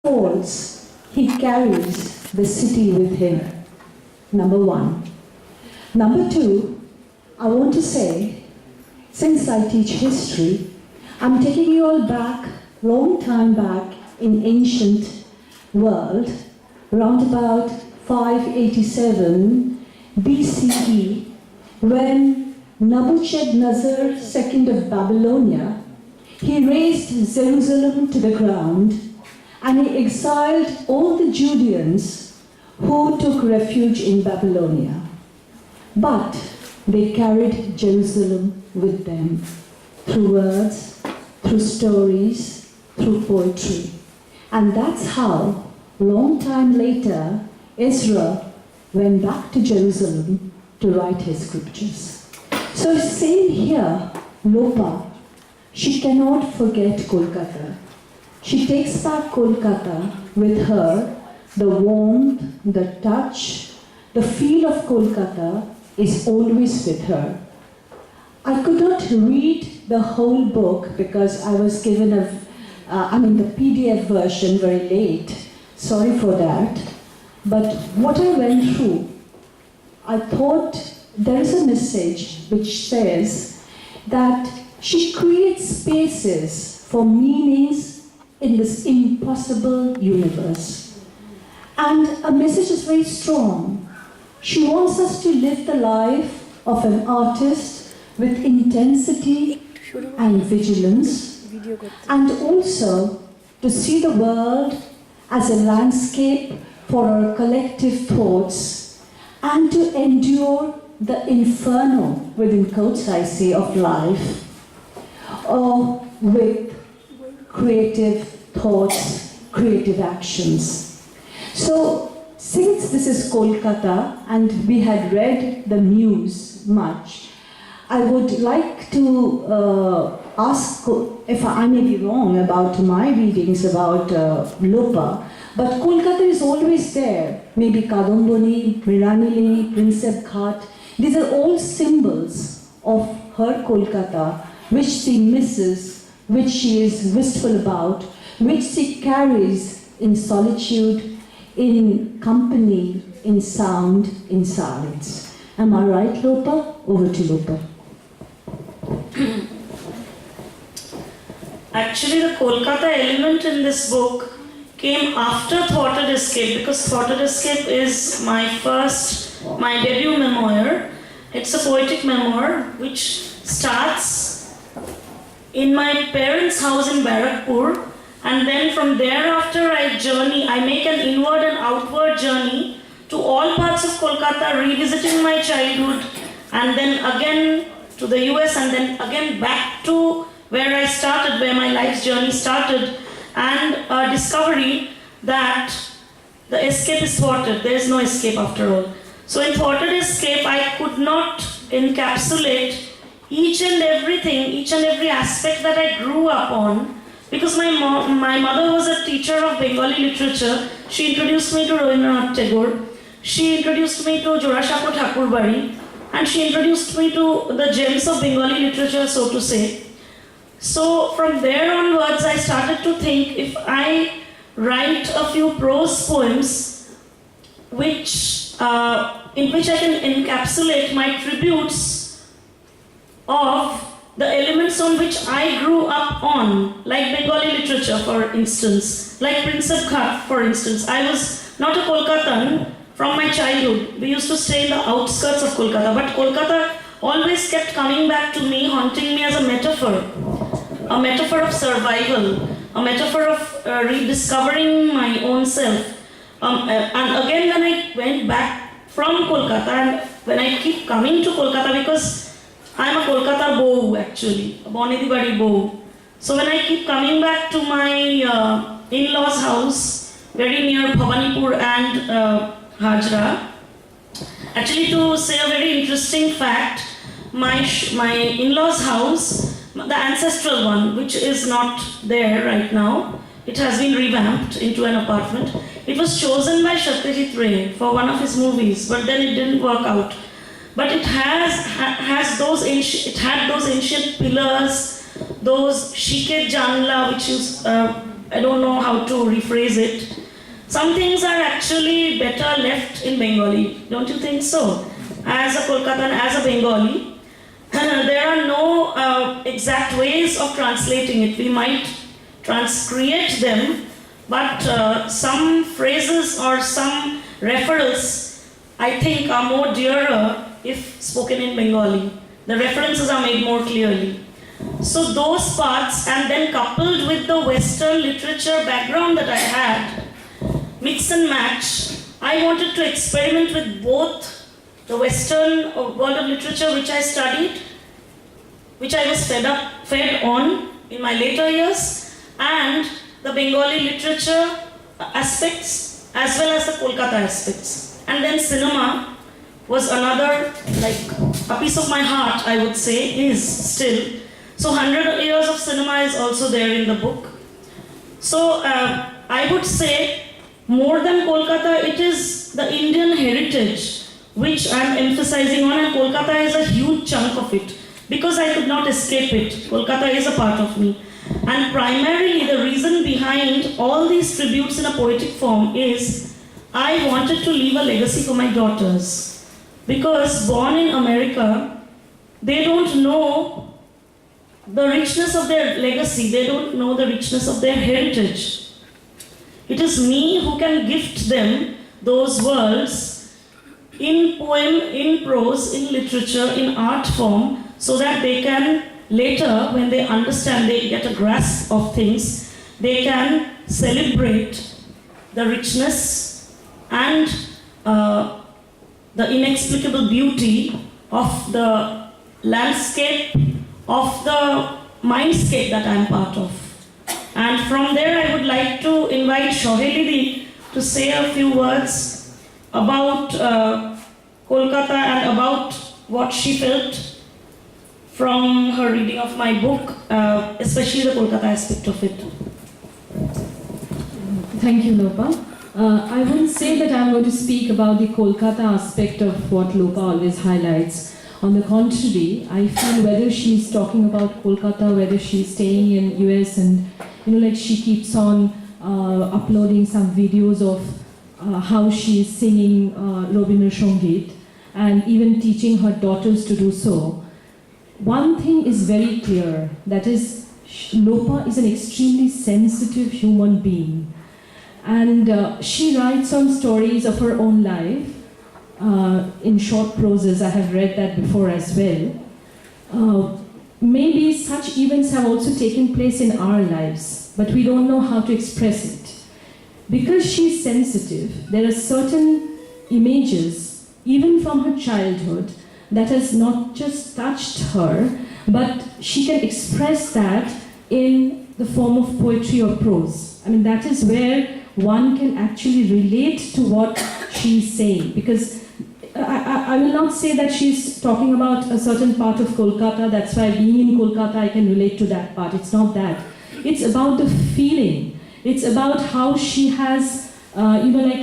falls, he carries the city with him. Number one. Number two, I want to say, since I teach history, I'm taking you all back, long time back in ancient world, around about 587 BCE, when Nebuchadnezzar II of Babylonia, he razed Jerusalem to the ground and he exiled all the Judeans who took refuge in Babylonia. But they carried Jerusalem with them through words, through stories, through poetry. And that's how, long time later, Ezra went back to Jerusalem to write his scriptures. So same here, Lopa, she cannot forget Kolkata. She takes back Kolkata with her. The warmth, the touch, the feel of Kolkata is always with her. I could not read the whole book because I was given the PDF version very late. Sorry for that. But what I went through, I thought there is a message which says that she creates spaces for meanings in this impossible universe. And a message is very strong. She wants us to live the life of an artist with intensity and vigilance, and also to see the world as a landscape for our collective thoughts, and to endure the inferno, within quotes I say, of life, or with creative thoughts, creative actions. So, since this is Kolkata and we had read the Muse much, I would like to ask if I may be wrong about my readings about Lopa, but Kolkata is always there. Maybe Kadambani, Mriranili, Prinsep Ghat. These are all symbols of her Kolkata, which she misses, which she is wistful about, which she carries in solitude, in company, in sound, in silence. Am I right, Lopa? Over to Lopa. Actually, the Kolkata element in this book came after Thwarted Escape, because Thwarted Escape is my debut memoir. It's a poetic memoir which starts in my parents' house in Barakpur, and then from thereafter I make an inward and outward journey to all parts of Kolkata, revisiting my childhood, and then again to the US, and then again back to where I started, where my life's journey started, and a discovery that the escape is thwarted. There is no escape after all. So in Thwarted Escape, I could not encapsulate each and every aspect that I grew up on, because my mother was a teacher of Bengali literature. She introduced me to Rabindranath Tagore, she introduced me to Jorashapo Thakurbari, and she introduced me to the gems of Bengali literature, so to say. So from there onwards, I started to think, if I write a few prose poems in which I can encapsulate my tributes of the elements on which I grew up on, like Bengali literature, for instance, like Prinsep Ghat, for instance. I was not a Kolkatan from my childhood. We used to stay in the outskirts of Kolkata, but Kolkata always kept coming back to me, haunting me as a metaphor of survival, a metaphor of rediscovering my own self. And again, when I went back from Kolkata, and when I keep coming to Kolkata, because I'm a Kolkata bow actually, a Bonedi Badi bow. So when I keep coming back to my in-laws' house, very near Bhavanipur and Hajra, actually, to say a very interesting fact, my in-laws' house, the ancestral one, which is not there right now, it has been revamped into an apartment. It was chosen by Satyajit Ray for one of his movies, but then it didn't work out. But it had those ancient pillars, those shiked janla, which is I don't know how to rephrase it. Some things are actually better left in Bengali, don't you think so? As a Kolkatan, as a Bengali, there are no exact ways of translating it. We might transcreate them, but some phrases or some referrals, I think, are more dearer if spoken in Bengali. The references are made more clearly. So those parts, and then coupled with the Western literature background that I had, mix and match, I wanted to experiment with both the Western world of literature which I studied, which I was fed on in my later years, and the Bengali literature aspects as well as the Kolkata aspects. And then cinema was another, like, a piece of my heart, I would say, is still. So 100 years of cinema is also there in the book. So I would say, more than Kolkata, it is the Indian heritage which I'm emphasizing on, and Kolkata is a huge chunk of it, because I could not escape it. Kolkata is a part of me. And primarily the reason behind all these tributes in a poetic form is I wanted to leave a legacy for my daughters. Because born in America, they don't know the richness of their legacy, they don't know the richness of their heritage. It is me who can gift them those worlds in poem, in prose, in literature, in art form, so that they can later, when they understand, they get a grasp of things, they can celebrate the richness and the inexplicable beauty of the landscape, of the mindscape that I am part of. And from there I would like to invite Saheli to say a few words about Kolkata and about what she felt from her reading of my book, especially the Kolkata aspect of it. Thank you, Lopa. I wouldn't say that I'm going to speak about the Kolkata aspect of what Lopa always highlights. On the contrary, I feel whether she's talking about Kolkata, whether she's staying in US, and like she keeps on uploading some videos of how she's singing Robindra Sangeet and even teaching her daughters to do so. One thing is very clear, that is, Lopa is an extremely sensitive human being. And she writes on stories of her own life, in short proses. I have read that before as well. Maybe such events have also taken place in our lives, but we don't know how to express it. Because she's sensitive, there are certain images, even from her childhood, that has not just touched her, but she can express that in the form of poetry or prose. I mean, that is where one can actually relate to what she's saying. Because I will not say that she's talking about a certain part of Kolkata, that's why being in Kolkata I can relate to that part. It's not that. It's about the feeling. It's about how she has,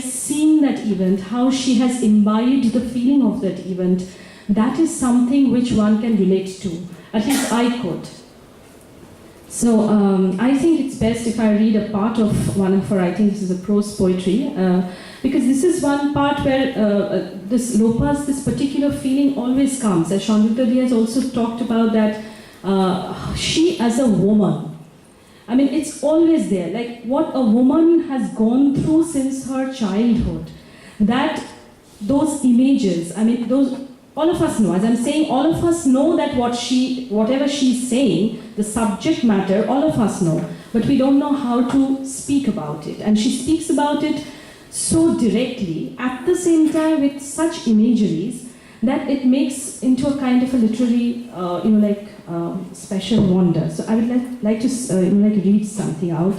seen that event, how she has imbibed the feeling of that event. That is something which one can relate to. At least I could. So I think it's best if I read a part of one of her writings. This is a prose poetry. Because this is one part where this particular feeling always comes. As Sanjukta has also talked about that, she as a woman, I mean, it's always there. Like what a woman has gone through since her childhood, that those images, I mean, those, all of us know, as I'm saying, all of us know that whatever she's saying, the subject matter, all of us know, but we don't know how to speak about it. And she speaks about it so directly, at the same time with such imageries, that it makes into a kind of a literary, special wonder. So I would like to read something out.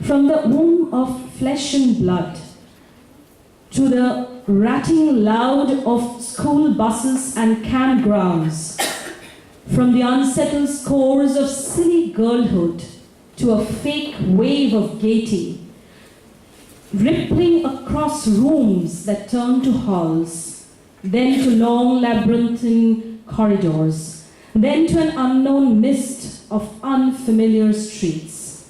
From the womb of flesh and blood, to the ratting loud of school buses and campgrounds, from the unsettled scores of silly girlhood to a fake wave of gaiety, rippling across rooms that turn to halls, then to long labyrinthine corridors, then to an unknown mist of unfamiliar streets.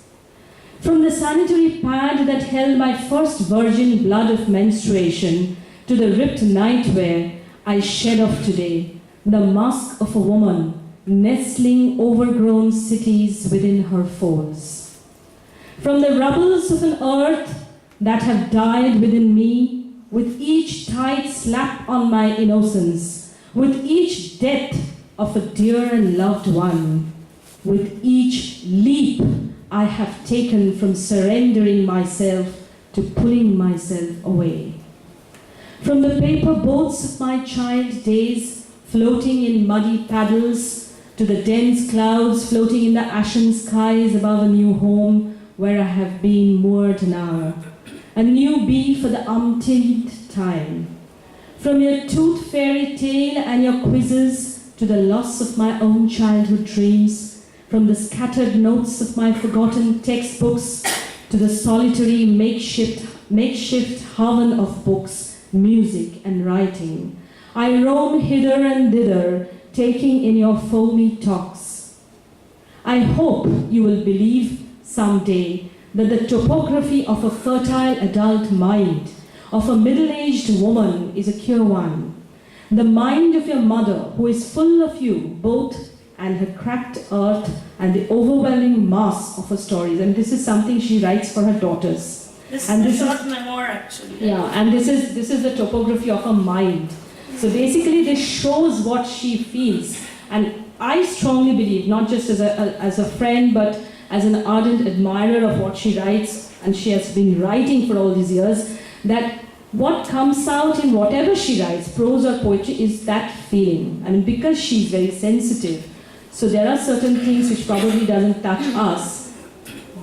From the sanitary pad that held my first virgin blood of menstruation to the ripped nightwear I shed off today, the mask of a woman nestling overgrown cities within her folds. From the rubbles of an earth that have died within me, with each tight slap on my innocence, with each death of a dear and loved one, with each leap I have taken from surrendering myself to pulling myself away. From the paper boats of my child days, floating in muddy paddles, to the dense clouds floating in the ashen skies above a new home where I have been moored now, a new bee for the umpteenth time. From your tooth fairy tale and your quizzes to the loss of my own childhood dreams, from the scattered notes of my forgotten textbooks to the solitary makeshift haven of books, music and writing, I roam hither and thither, taking in your foamy talks. I hope you will believe someday that the topography of a fertile adult mind, of a middle-aged woman, is a cure one. The mind of your mother, who is full of you, both and her cracked earth and the overwhelming mass of her stories. And this is something she writes for her daughters. This and is a short memoir, actually. Yeah, and this is the topography of her mind. So basically this shows what she feels. And I strongly believe, not just as a friend, but as an ardent admirer of what she writes, and she has been writing for all these years, that what comes out in whatever she writes, prose or poetry, is that feeling. I mean, because she's very sensitive, so there are certain things which probably doesn't touch us,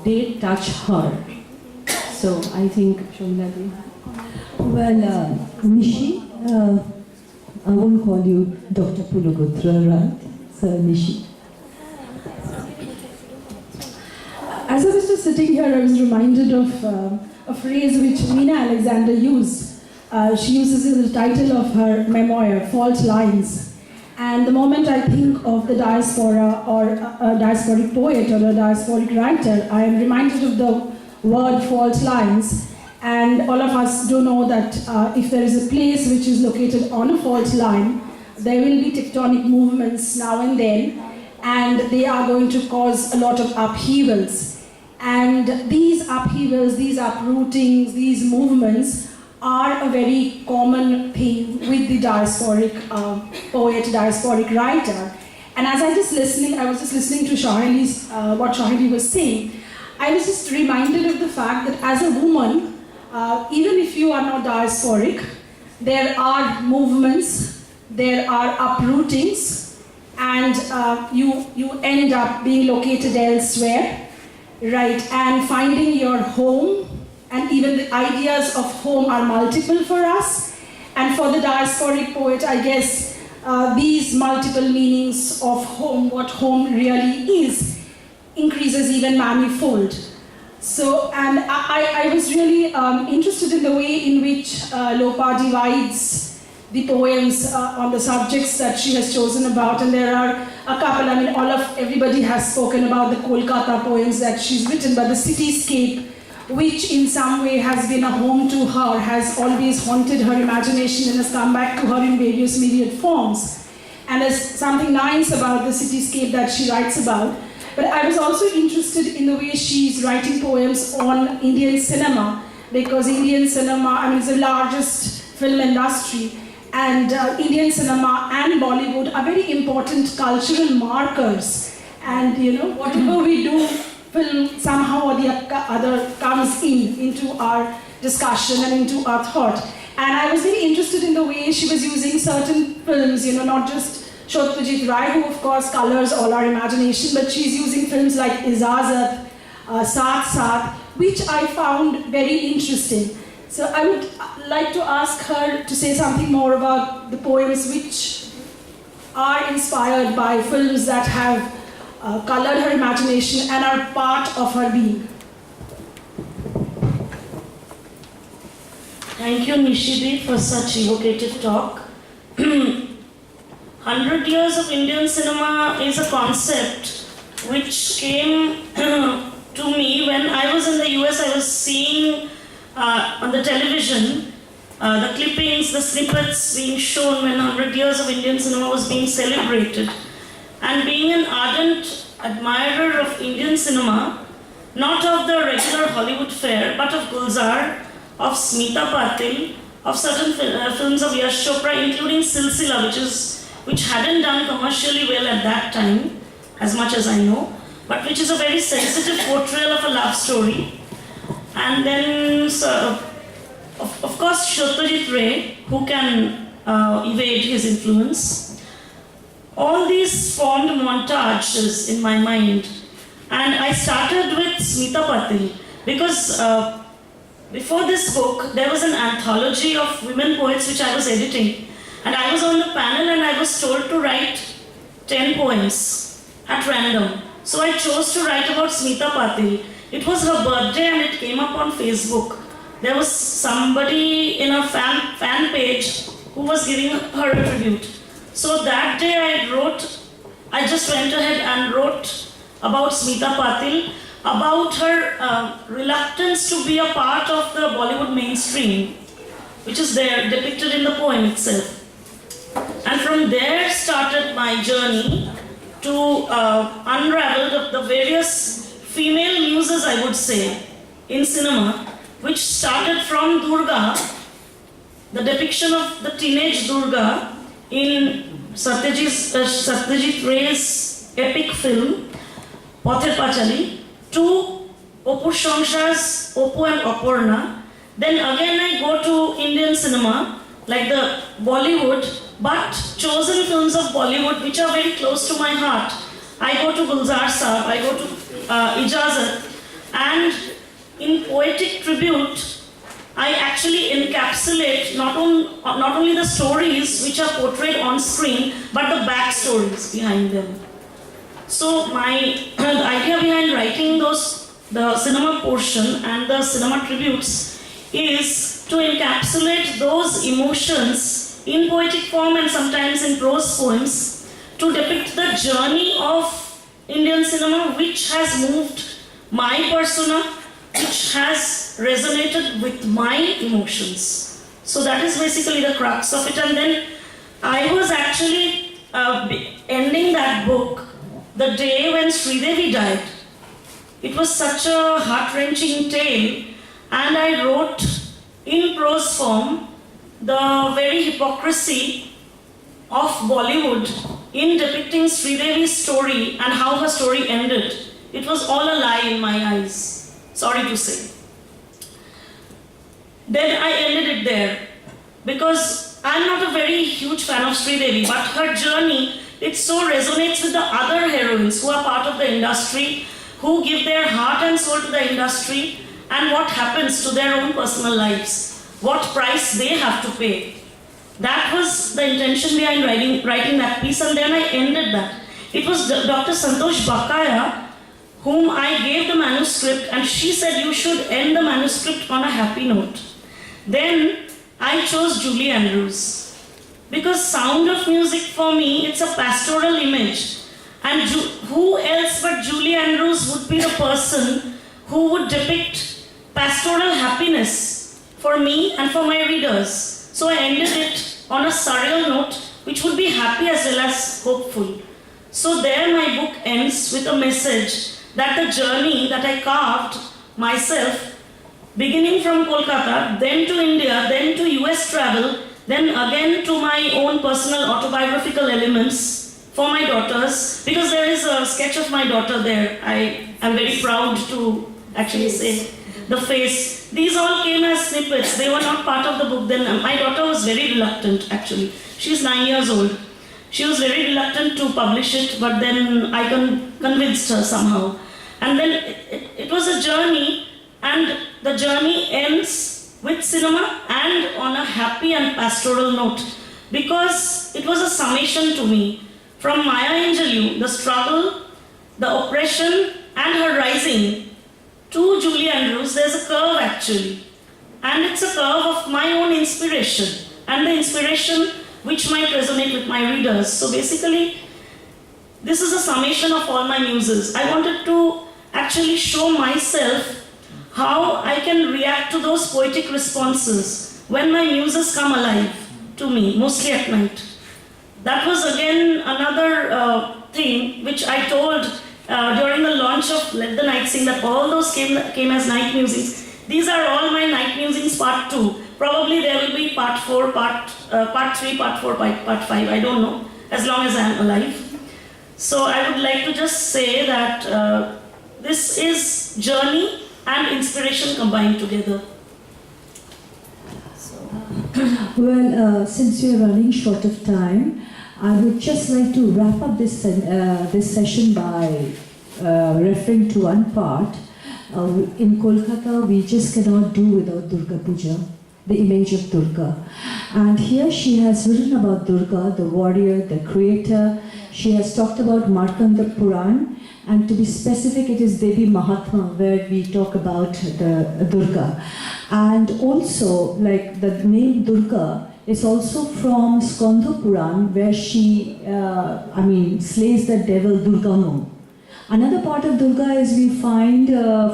they touch her. So I think, Sharmila. Well, Nishi, I won't call you Dr. Pulugurtha, right? So, Nishi. As I was just sitting here, I was reminded of a phrase which Mina Alexander used. She uses it as the title of her memoir, Fault Lines. And the moment I think of the diaspora or a diasporic poet or a diasporic writer, I am reminded of the word fault lines. And all of us do know that if there is a place which is located on a fault line, there will be tectonic movements now and then, and they are going to cause a lot of upheavals. And these upheavals, these uprootings, these movements are a very common thing with the diasporic poet, diasporic writer. And as I was just listening to Saheli's, what Saheli was saying, I was just reminded of the fact that as a woman, even if you are not diasporic, there are movements, there are uprootings, and you end up being located elsewhere, right? And finding your home, and even the ideas of home are multiple for us. And for the diasporic poet, I guess these multiple meanings of home, what home really is, increases even manifold. So, and I was really interested in the way in which Lopa divides the poems on the subjects that she has chosen about. And there are a couple, I mean, everybody has spoken about the Kolkata poems that she's written, but the cityscape, which in some way has been a home to her, has always haunted her imagination and has come back to her in various myriad forms. And there's something nice about the cityscape that she writes about. But I was also interested in the way she's writing poems on Indian cinema, because Indian cinema, I mean, it's the largest film industry, and Indian cinema and Bollywood are very important cultural markers. And you know, whatever we do, film somehow or the other comes into our discussion and into our thought. And I was very interested in the way she was using certain films, you know, not just Shotvajit Rai, who of course colors all our imagination, but she's using films like Ijazat, Saath Saath, which I found very interesting. So I would like to ask her to say something more about the poems which are inspired by films that have colored her imagination and are part of her being. Thank you, Nishi, for such evocative talk. 100 years of Indian cinema is a concept which came to to me when I was in the US. I was seeing on the television the clippings, the snippets being shown when 100 years of Indian cinema was being celebrated. And being an ardent admirer of Indian cinema, not of the regular Hollywood fare, but of Gulzar, of Smita Patil, of certain films of Yash Chopra, including Silsila, which hadn't done commercially well at that time, as much as I know, but which is a very sensitive portrayal of a love story. And then, of course, Satyajit Ray, who can evade his influence. All these formed montages in my mind. And I started with Smita Patil because before this book, there was an anthology of women poets which I was editing. And I was on the panel and I was told to write 10 poems at random. So I chose to write about Smita Patil. It was her birthday and it came up on Facebook. There was somebody in a fan page who was giving her a tribute. So that day I just went ahead and wrote about Smita Patil, about her reluctance to be a part of the Bollywood mainstream, which is there depicted in the poem itself. And from there started my journey to unravel the various female muses, I would say, in cinema, which started from Durga, the depiction of the teenage Durga in Satyajit Ray's epic film, Pather Pachali, to Opur Shangshar's Opu and Apurna. Then again I go to Indian cinema, like the Bollywood, but chosen films of Bollywood which are very close to my heart. I go to Gulzar Saab, I go to Ijazat, and in poetic tribute, I actually encapsulate not only the stories which are portrayed on screen, but the backstories behind them. So the idea behind writing the cinema portion and the cinema tributes is to encapsulate those emotions in poetic form and sometimes in prose poems to depict the journey of Indian cinema which has moved my persona, which has resonated with my emotions. So that is basically the crux of it. And then I was actually ending that book the day when Sridevi died. It was such a heart-wrenching tale, and I wrote in prose form the very hypocrisy of Bollywood in depicting Sridevi's story and how her story ended. It was all a lie in my eyes, sorry to say. Then I ended it there because I'm not a very huge fan of Sridevi, but her journey, it so resonates with the other heroines who are part of the industry, who give their heart and soul to the industry, and what happens to their own personal lives, what price they have to pay. That was the intention behind writing that piece, and then I ended that. It was Dr. Santosh Bakaya whom I gave the manuscript, and she said you should end the manuscript on a happy note. Then I chose Julie Andrews. Because Sound of Music for me, it's a pastoral image. And who else but Julie Andrews would be the person who would depict pastoral happiness for me and for my readers. So I ended it on a surreal note, which would be happy as well as hopeful. So there my book ends with a message that the journey that I carved myself, beginning from Kolkata, then to India, then to US travel, then again to my own personal autobiographical elements for my daughters, because there is a sketch of my daughter there. I am very proud to actually say the face. These all came as snippets. They were not part of the book then. My daughter was very reluctant actually. She's 9 years old. She was very reluctant to publish it, but then I convinced her somehow. And then it was a journey, and the journey ends with cinema and on a happy and pastoral note, because it was a summation to me from Maya Angelou, the struggle, the oppression and her rising, to Julie Andrews. There's a curve actually, and it's a curve of my own inspiration and the inspiration which might resonate with my readers. So basically, this is a summation of all my muses. I wanted to actually show myself how I can react to those poetic responses when my muses come alive to me, mostly at night. That was again another thing which I told during the launch of Let the Night Sing, that all those came as night musings. These are all my night musings part 2. Probably there will be part 4, part 3, part 4, part 5, I don't know, as long as I am alive. So I would like to just say that this is journey and inspiration combined together. Well, since we are running short of time, I would just like to wrap up this session by referring to one part. In Kolkata, we just cannot do without Durga Puja, the image of Durga. And here she has written about Durga, the warrior, the creator. She has talked about Markanda Puran, and to be specific, it is Devi Mahatma, where we talk about the Durga. And also, like the name Durga is also from Skandha Puran, where she, slays the devil Durgamo. Another part of Durga is we find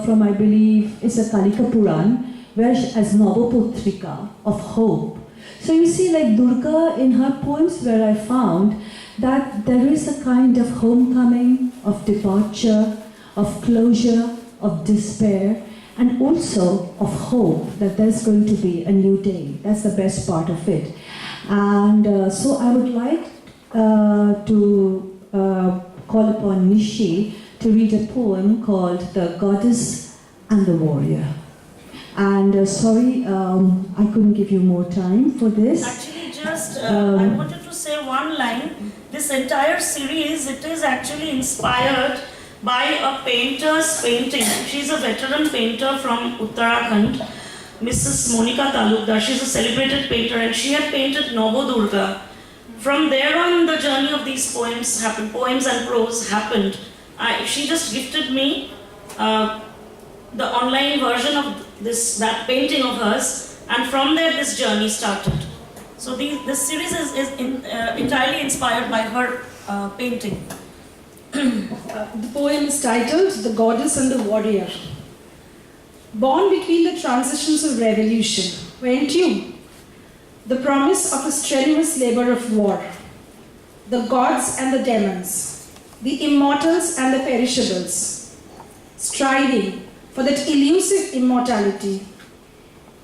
from, I believe, is a Kalika Puran, where she, as Navaputrika, of hope. So you see, like Durga in her poems, where I found that there is a kind of homecoming, of departure, of closure, of despair, and also of hope that there's going to be a new day. That's the best part of it. And so I would like to call upon Nishi to read a poem called The Goddess and the Warrior. And sorry, I couldn't give you more time for this. Actually, just I wanted to say one line. This entire series, it is actually inspired by a painter's painting. She's a veteran painter from Uttarakhand, Mrs. Monica Talukdar. She's a celebrated painter, and she had painted Navadurga. From there on, the journey of these poems happened. Poems and prose happened. She just gifted me the online version of that painting of hers, and from there this journey started. So this series is entirely inspired by her painting. The poem is titled The Goddess and the Warrior. Born between the transitions of revolution, went you, the promise of a strenuous labor of war, the gods and the demons, the immortals and the perishables, striving for that elusive immortality,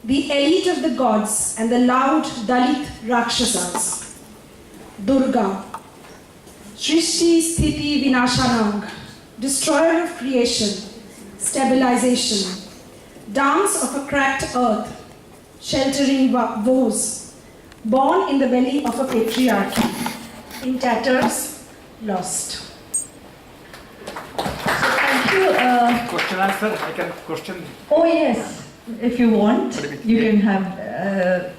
the elite of the gods and the loud Dalit Rakshasas, Durga, Srishti Sthiti Vinashanang, destroyer of creation, stabilization, dance of a cracked earth, sheltering woes, born in the belly of a patriarchy, in tatters, lost. Thank you. Question answer, I can question. Oh yes, if you want, you can have